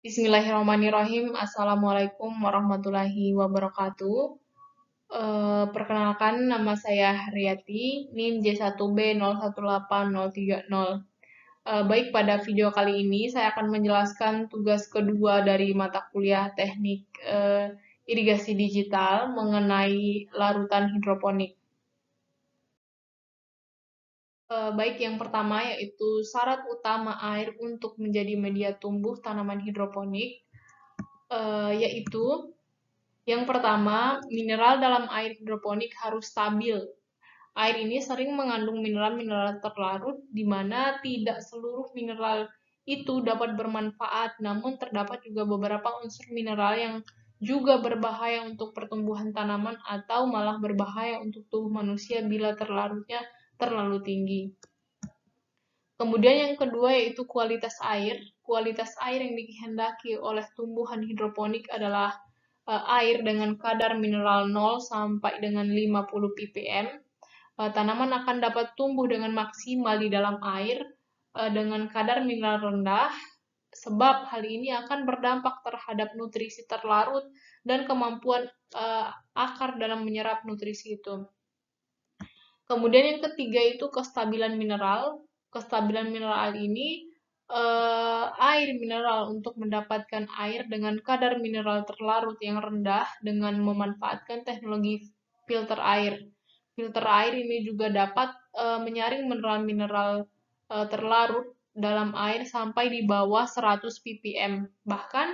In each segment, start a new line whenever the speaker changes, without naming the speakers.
Bismillahirrahmanirrahim. Assalamualaikum warahmatullahi wabarakatuh. Perkenalkan, nama saya Haryati, NIM J1B018030. Baik, pada video kali ini saya akan menjelaskan tugas kedua dari mata kuliah teknik irigasi digital mengenai larutan hidroponik. Baik, yang pertama yaitu syarat utama air untuk menjadi media tumbuh tanaman hidroponik, yaitu yang pertama, mineral dalam air hidroponik harus stabil. Air ini sering mengandung mineral-mineral terlarut, di mana tidak seluruh mineral itu dapat bermanfaat, namun terdapat juga beberapa unsur mineral yang juga berbahaya untuk pertumbuhan tanaman atau malah berbahaya untuk tubuh manusia bila terlarutnya terlalu tinggi. Kemudian yang kedua yaitu kualitas air. Kualitas air yang dikehendaki oleh tumbuhan hidroponik adalah air dengan kadar mineral 0 sampai dengan 50 ppm. Tanaman akan dapat tumbuh dengan maksimal di dalam air dengan kadar mineral rendah, sebab hal ini akan berdampak terhadap nutrisi terlarut dan kemampuan akar dalam menyerap nutrisi itu. Kemudian yang ketiga itu kestabilan mineral. Kestabilan mineral ini air mineral untuk mendapatkan air dengan kadar mineral terlarut yang rendah dengan memanfaatkan teknologi filter air. Filter air ini juga dapat menyaring mineral-mineral terlarut dalam air sampai di bawah 100 ppm. Bahkan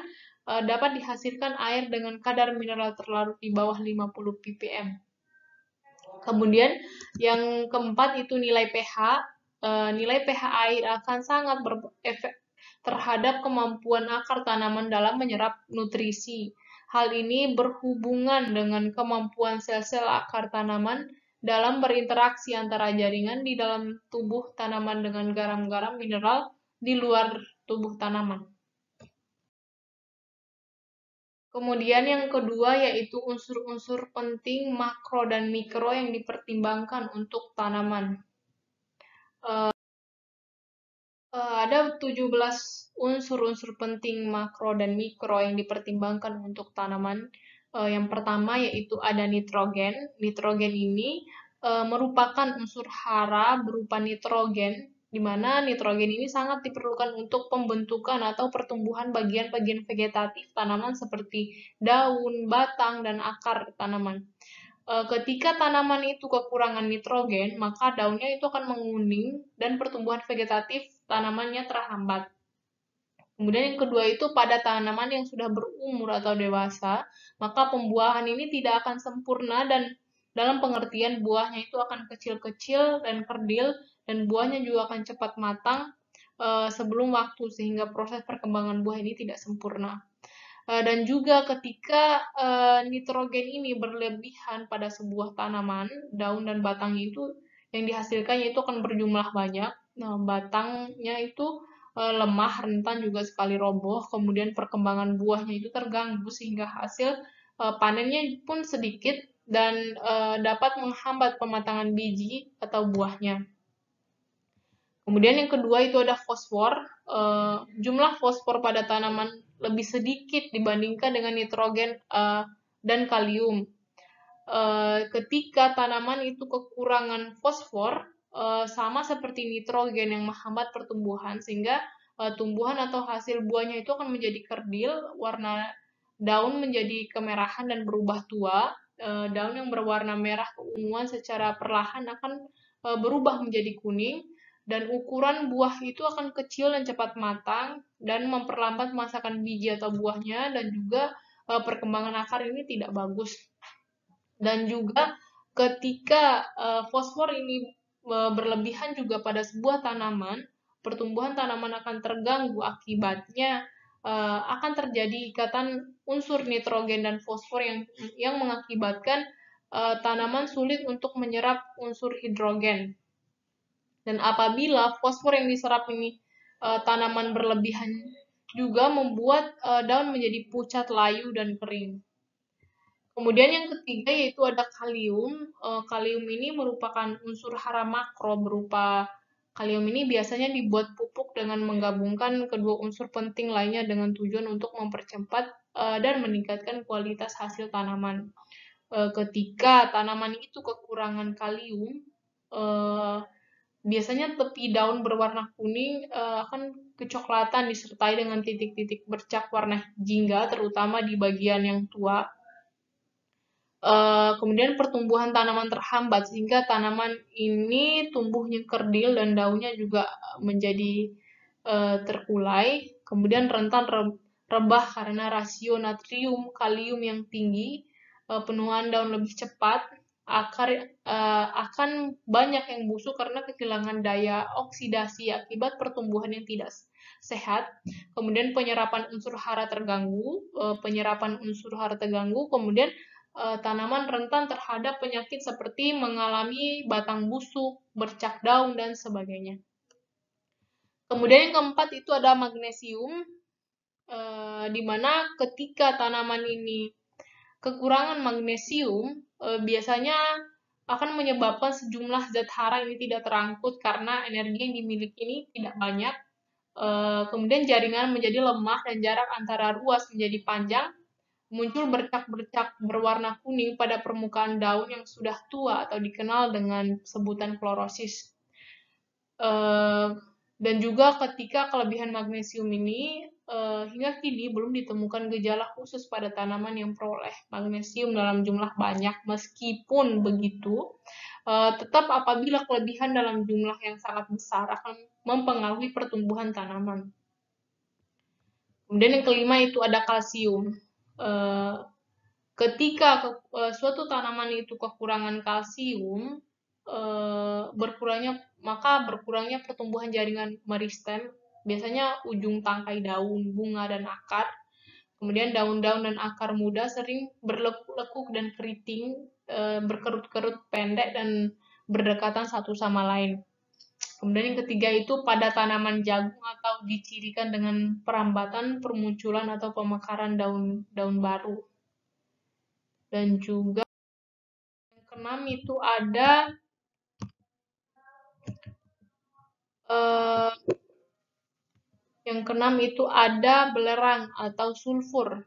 dapat dihasilkan air dengan kadar mineral terlarut di bawah 50 ppm. Kemudian yang keempat itu nilai pH. Nilai pH air akan sangat berefek terhadap kemampuan akar tanaman dalam menyerap nutrisi. Hal ini berhubungan dengan kemampuan sel-sel akar tanaman dalam berinteraksi antara jaringan di dalam tubuh tanaman dengan garam-garam mineral di luar tubuh tanaman. Kemudian yang kedua yaitu unsur-unsur penting makro dan mikro yang dipertimbangkan untuk tanaman. Ada 17 unsur-unsur penting makro dan mikro yang dipertimbangkan untuk tanaman. Yang pertama yaitu ada nitrogen. Nitrogen ini merupakan unsur hara berupa nitrogen, di mana nitrogen ini sangat diperlukan untuk pembentukan atau pertumbuhan bagian-bagian vegetatif tanaman seperti daun, batang, dan akar tanaman. Ketika tanaman itu kekurangan nitrogen, maka daunnya itu akan menguning dan pertumbuhan vegetatif tanamannya terhambat. Kemudian yang kedua itu pada tanaman yang sudah berumur atau dewasa, maka pembuahan ini tidak akan sempurna dan dalam pengertian buahnya itu akan kecil-kecil dan kerdil dan buahnya juga akan cepat matang sebelum waktu sehingga proses perkembangan buah ini tidak sempurna. Dan juga ketika nitrogen ini berlebihan pada sebuah tanaman, daun dan batangnya itu yang dihasilkannya itu akan berjumlah banyak. Nah, batangnya itu lemah, rentan juga sekali roboh, kemudian perkembangan buahnya itu terganggu sehingga hasil panennya pun sedikit dan dapat menghambat pematangan biji atau buahnya. Kemudian yang kedua itu ada fosfor. Jumlah fosfor pada tanaman lebih sedikit dibandingkan dengan nitrogen dan kalium. Ketika tanaman itu kekurangan fosfor, sama seperti nitrogen yang menghambat pertumbuhan, sehingga tumbuhan atau hasil buahnya itu akan menjadi kerdil, warna daun menjadi kemerahan dan berubah tua. Daun yang berwarna merah keunguan secara perlahan akan berubah menjadi kuning, dan ukuran buah itu akan kecil dan cepat matang, dan memperlambat masakan biji atau buahnya, dan juga perkembangan akar ini tidak bagus. Dan juga ketika fosfor ini berlebihan juga pada sebuah tanaman, pertumbuhan tanaman akan terganggu, akibatnya akan terjadi ikatan unsur nitrogen dan fosfor yang mengakibatkan tanaman sulit untuk menyerap unsur hidrogen. Dan apabila fosfor yang diserap ini tanaman berlebihan juga membuat daun menjadi pucat, layu, dan kering. Kemudian yang ketiga yaitu ada kalium. Kalium ini merupakan unsur hara makro berupa Kalium ini biasanya dibuat pupuk dengan menggabungkan kedua unsur penting lainnya dengan tujuan untuk mempercepat dan meningkatkan kualitas hasil tanaman. Ketika tanaman itu kekurangan kalium, eh, biasanya tepi daun berwarna kuning akan kecoklatan disertai dengan titik-titik bercak warna jingga, terutama di bagian yang tua. Kemudian pertumbuhan tanaman terhambat sehingga tanaman ini tumbuhnya kerdil dan daunnya juga menjadi terkulai. Kemudian rentan rebah karena rasio natrium kalium yang tinggi, penuaan daun lebih cepat, akar akan banyak yang busuk karena kehilangan daya oksidasi akibat pertumbuhan yang tidak sehat. Kemudian penyerapan unsur hara terganggu, kemudian tanaman rentan terhadap penyakit seperti mengalami batang busuk, bercak daun, dan sebagainya. Kemudian yang keempat itu ada magnesium, di mana ketika tanaman ini kekurangan magnesium, biasanya akan menyebabkan sejumlah zat hara ini tidak terangkut karena energi yang dimiliki ini tidak banyak. Kemudian jaringan menjadi lemah dan jarak antara ruas menjadi panjang, muncul bercak-bercak berwarna kuning pada permukaan daun yang sudah tua atau dikenal dengan sebutan klorosis. Dan juga ketika kelebihan magnesium ini hingga kini belum ditemukan gejala khusus pada tanaman yang peroleh magnesium dalam jumlah banyak. Meskipun begitu, tetap apabila kelebihan dalam jumlah yang sangat besar akan mempengaruhi pertumbuhan tanaman. Kemudian yang kelima itu ada kalsium. Ketika suatu tanaman itu kekurangan kalsium, berkurangnya pertumbuhan jaringan meristem, biasanya ujung tangkai daun, bunga, dan akar. Kemudian daun-daun dan akar muda sering berlekuk-lekuk dan keriting, berkerut-kerut pendek dan berdekatan satu sama lain. Kemudian yang ketiga itu pada tanaman jagung atau dicirikan dengan perambatan, permunculan atau pemekaran daun-daun baru. Dan juga yang keenam itu ada belerang atau sulfur.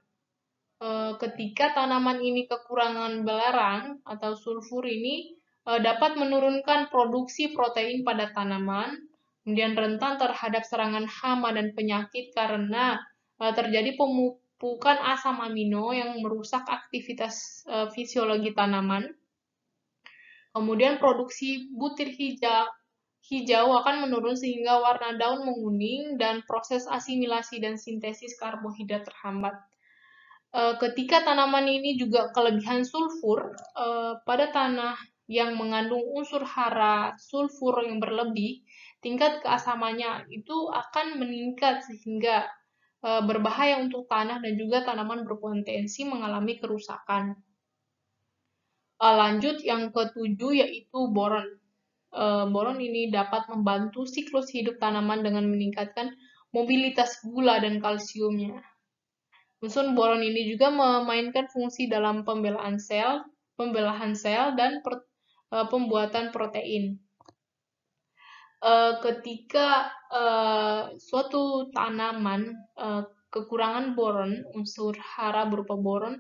Ketika tanaman ini kekurangan belerang atau sulfur ini dapat menurunkan produksi protein pada tanaman, kemudian rentan terhadap serangan hama dan penyakit karena terjadi pemupukan asam amino yang merusak aktivitas fisiologi tanaman. Kemudian produksi butir hijau akan menurun sehingga warna daun menguning dan proses asimilasi dan sintesis karbohidrat terhambat. Ketika tanaman ini juga kelebihan sulfur, pada tanah yang mengandung unsur hara sulfur yang berlebih, tingkat keasamannya itu akan meningkat sehingga berbahaya untuk tanah dan juga tanaman berpotensi mengalami kerusakan. Lanjut yang ketujuh yaitu boron. Boron ini dapat membantu siklus hidup tanaman dengan meningkatkan mobilitas gula dan kalsiumnya. Unsur boron ini juga memainkan fungsi dalam pembelahan sel, dan pembuatan protein. Ketika suatu tanaman kekurangan boron, unsur hara berupa boron,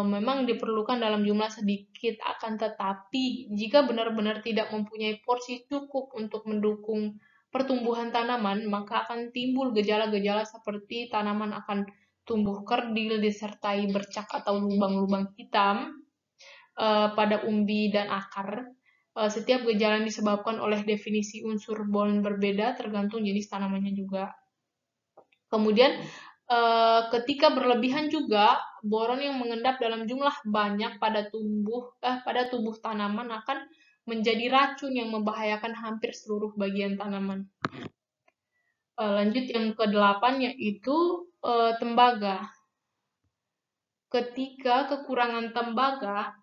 memang diperlukan dalam jumlah sedikit, akan tetapi jika benar-benar tidak mempunyai porsi cukup untuk mendukung pertumbuhan tanaman, maka akan timbul gejala-gejala seperti tanaman akan tumbuh kerdil disertai bercak atau lubang-lubang hitam pada umbi dan akar. Setiap gejala disebabkan oleh definisi unsur boron berbeda tergantung jenis tanamannya juga. Kemudian ketika berlebihan juga, boron yang mengendap dalam jumlah banyak pada tubuh tanaman akan menjadi racun yang membahayakan hampir seluruh bagian tanaman. Lanjut yang ke-8 yaitu tembaga. Ketika kekurangan tembaga,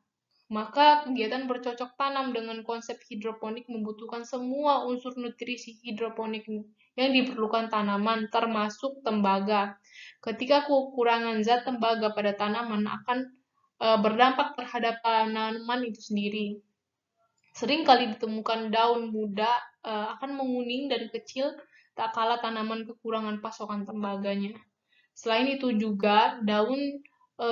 maka kegiatan bercocok tanam dengan konsep hidroponik membutuhkan semua unsur nutrisi hidroponik yang diperlukan tanaman, termasuk tembaga. Ketika kekurangan zat tembaga pada tanaman akan berdampak terhadap tanaman itu sendiri. Sering kali ditemukan daun muda akan menguning dan kecil tak kala tanaman kekurangan pasokan tembaganya. Selain itu juga daun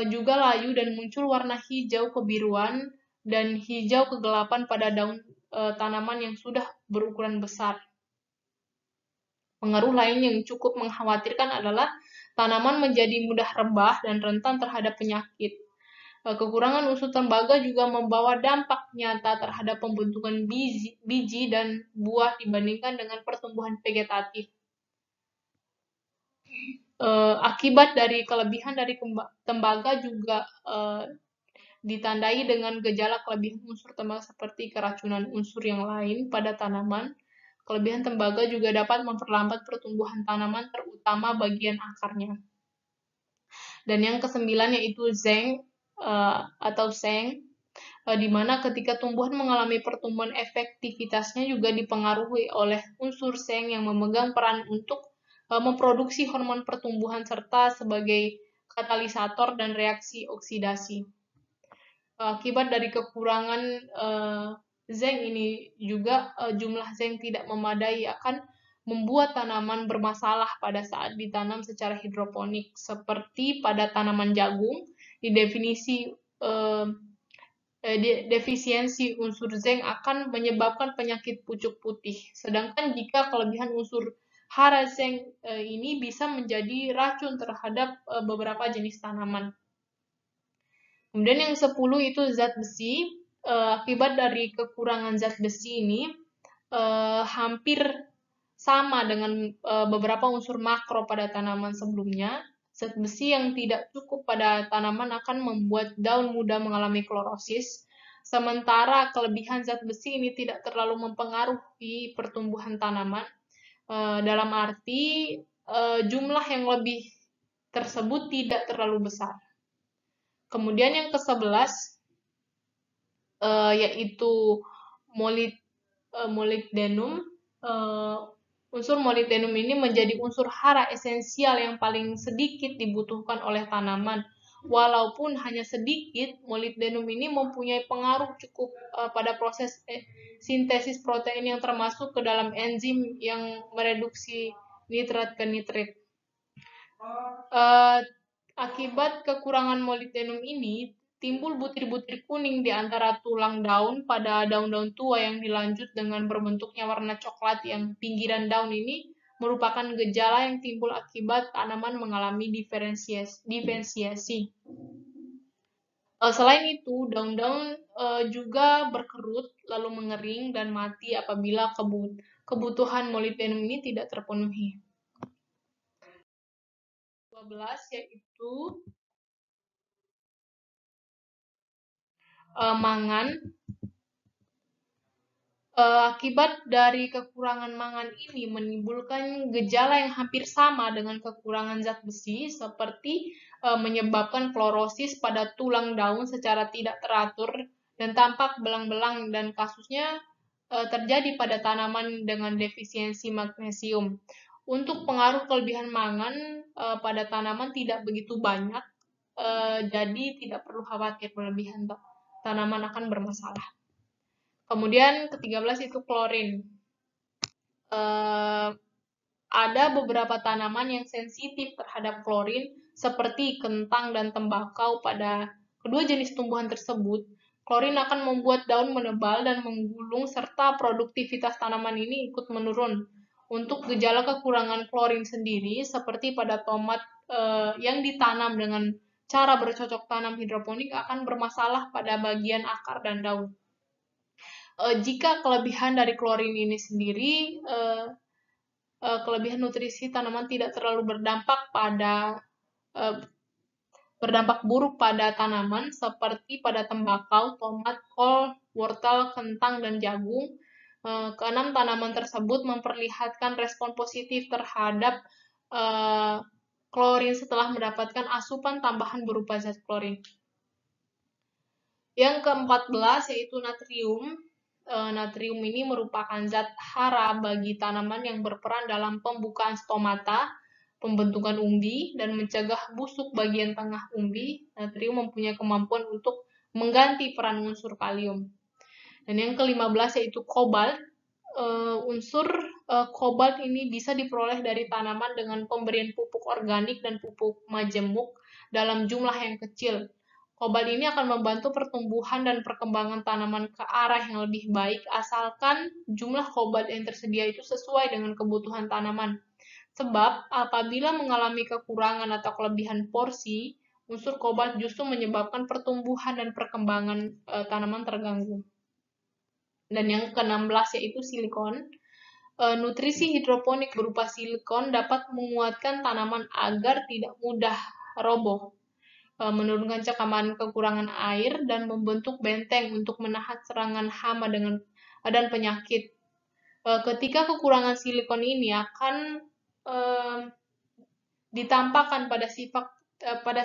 juga layu dan muncul warna hijau kebiruan dan hijau kegelapan pada daun tanaman yang sudah berukuran besar. Pengaruh lain yang cukup mengkhawatirkan adalah tanaman menjadi mudah rebah dan rentan terhadap penyakit. Kekurangan unsur tembaga juga membawa dampak nyata terhadap pembentukan biji dan buah dibandingkan dengan pertumbuhan vegetatif. Akibat dari kelebihan dari tembaga juga ditandai dengan gejala kelebihan unsur tembaga seperti keracunan unsur yang lain pada tanaman. Kelebihan tembaga juga dapat memperlambat pertumbuhan tanaman, terutama bagian akarnya. Dan yang kesembilan yaitu Zeng atau Seng, di mana ketika tumbuhan mengalami pertumbuhan efektivitasnya juga dipengaruhi oleh unsur Seng yang memegang peran untuk memproduksi hormon pertumbuhan serta sebagai katalisator dan reaksi oksidasi. Akibat dari kekurangan Zeng ini juga jumlah Zeng tidak memadai akan membuat tanaman bermasalah pada saat ditanam secara hidroponik, seperti pada tanaman jagung. Di defisiensi unsur Zeng akan menyebabkan penyakit pucuk putih. Sedangkan jika kelebihan unsur hara Zeng ini bisa menjadi racun terhadap beberapa jenis tanaman. Kemudian yang 10 itu zat besi. Akibat dari kekurangan zat besi ini hampir sama dengan beberapa unsur makro pada tanaman sebelumnya. Zat besi yang tidak cukup pada tanaman akan membuat daun muda mengalami klorosis, sementara kelebihan zat besi ini tidak terlalu mempengaruhi pertumbuhan tanaman. Dalam arti jumlah yang lebih tersebut tidak terlalu besar. Kemudian yang ke-11 yaitu molybdenum. Unsur molybdenum ini menjadi unsur hara esensial yang paling sedikit dibutuhkan oleh tanaman. Walaupun hanya sedikit, molybdenum ini mempunyai pengaruh cukup pada proses sintesis protein yang termasuk ke dalam enzim yang mereduksi nitrat ke nitrit. Akibat kekurangan molybdenum ini, timbul butir-butir kuning di antara tulang daun pada daun-daun tua yang dilanjut dengan berbentuknya warna coklat yang pinggiran daun ini merupakan gejala yang timbul akibat tanaman mengalami diferensiasi. Selain itu, daun-daun juga berkerut, lalu mengering dan mati apabila kebutuhan molybdenum ini tidak terpenuhi. 12 yaitu mangan. Akibat dari kekurangan mangan ini menimbulkan gejala yang hampir sama dengan kekurangan zat besi, seperti menyebabkan klorosis pada tulang daun secara tidak teratur dan tampak belang-belang, dan kasusnya terjadi pada tanaman dengan defisiensi magnesium. Untuk pengaruh kelebihan mangan pada tanaman tidak begitu banyak, jadi tidak perlu khawatir berlebihan tanaman akan bermasalah. Kemudian ke-13 itu klorin. Ada beberapa tanaman yang sensitif terhadap klorin, seperti kentang dan tembakau. Pada kedua jenis tumbuhan tersebut, klorin akan membuat daun menebal dan menggulung, serta produktivitas tanaman ini ikut menurun. Untuk gejala kekurangan klorin sendiri, seperti pada tomat yang ditanam dengan cara bercocok tanam hidroponik, akan bermasalah pada bagian akar dan daun. Jika kelebihan dari klorin ini sendiri, kelebihan nutrisi tanaman tidak terlalu berdampak buruk pada tanaman, seperti pada tembakau, tomat, kol, wortel, kentang, dan jagung. Keenam tanaman tersebut memperlihatkan respon positif terhadap klorin setelah mendapatkan asupan tambahan berupa zat klorin. Yang ke-14 yaitu natrium. Natrium ini merupakan zat hara bagi tanaman yang berperan dalam pembukaan stomata, pembentukan umbi, dan mencegah busuk bagian tengah umbi. Natrium mempunyai kemampuan untuk mengganti peran unsur kalium. Dan yang ke-15 yaitu kobalt. Unsur kobalt ini bisa diperoleh dari tanaman dengan pemberian pupuk organik dan pupuk majemuk dalam jumlah yang kecil. Kobalt ini akan membantu pertumbuhan dan perkembangan tanaman ke arah yang lebih baik asalkan jumlah kobalt yang tersedia itu sesuai dengan kebutuhan tanaman. Sebab apabila mengalami kekurangan atau kelebihan porsi, unsur kobalt justru menyebabkan pertumbuhan dan perkembangan tanaman terganggu. Dan yang ke-16 yaitu silikon. Nutrisi hidroponik berupa silikon dapat menguatkan tanaman agar tidak mudah roboh, menurunkan cekaman kekurangan air, dan membentuk benteng untuk menahan serangan hama dan penyakit. Ketika kekurangan silikon ini akan ditampakkan pada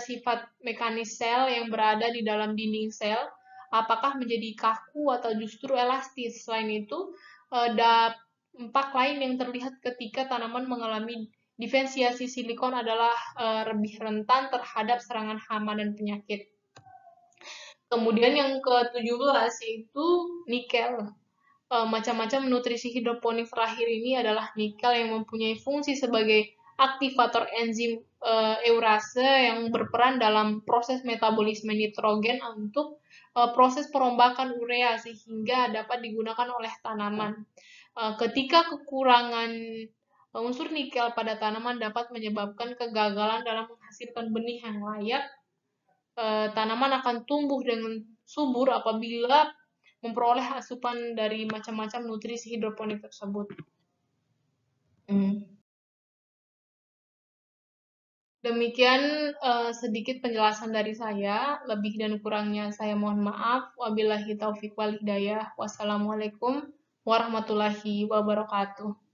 sifat mekanis sel yang berada di dalam dinding sel, apakah menjadi kaku atau justru elastis. Selain itu, dampak lain yang terlihat ketika tanaman mengalami diferensiasi silikon adalah lebih rentan terhadap serangan hama dan penyakit. Kemudian yang ke-17 yaitu nikel. Macam-macam nutrisi hidroponik terakhir ini adalah nikel yang mempunyai fungsi sebagai aktivator enzim eurase yang berperan dalam proses metabolisme nitrogen untuk proses perombakan urea sehingga dapat digunakan oleh tanaman. Ketika kekurangan unsur nikel pada tanaman dapat menyebabkan kegagalan dalam menghasilkan benih yang layak, tanaman akan tumbuh dengan subur apabila memperoleh asupan dari macam-macam nutrisi hidroponik tersebut. Demikian sedikit penjelasan dari saya. Lebih dan kurangnya saya mohon maaf. Wabillahi taufiq wal hidayah. Wassalamualaikum warahmatullahi wabarakatuh.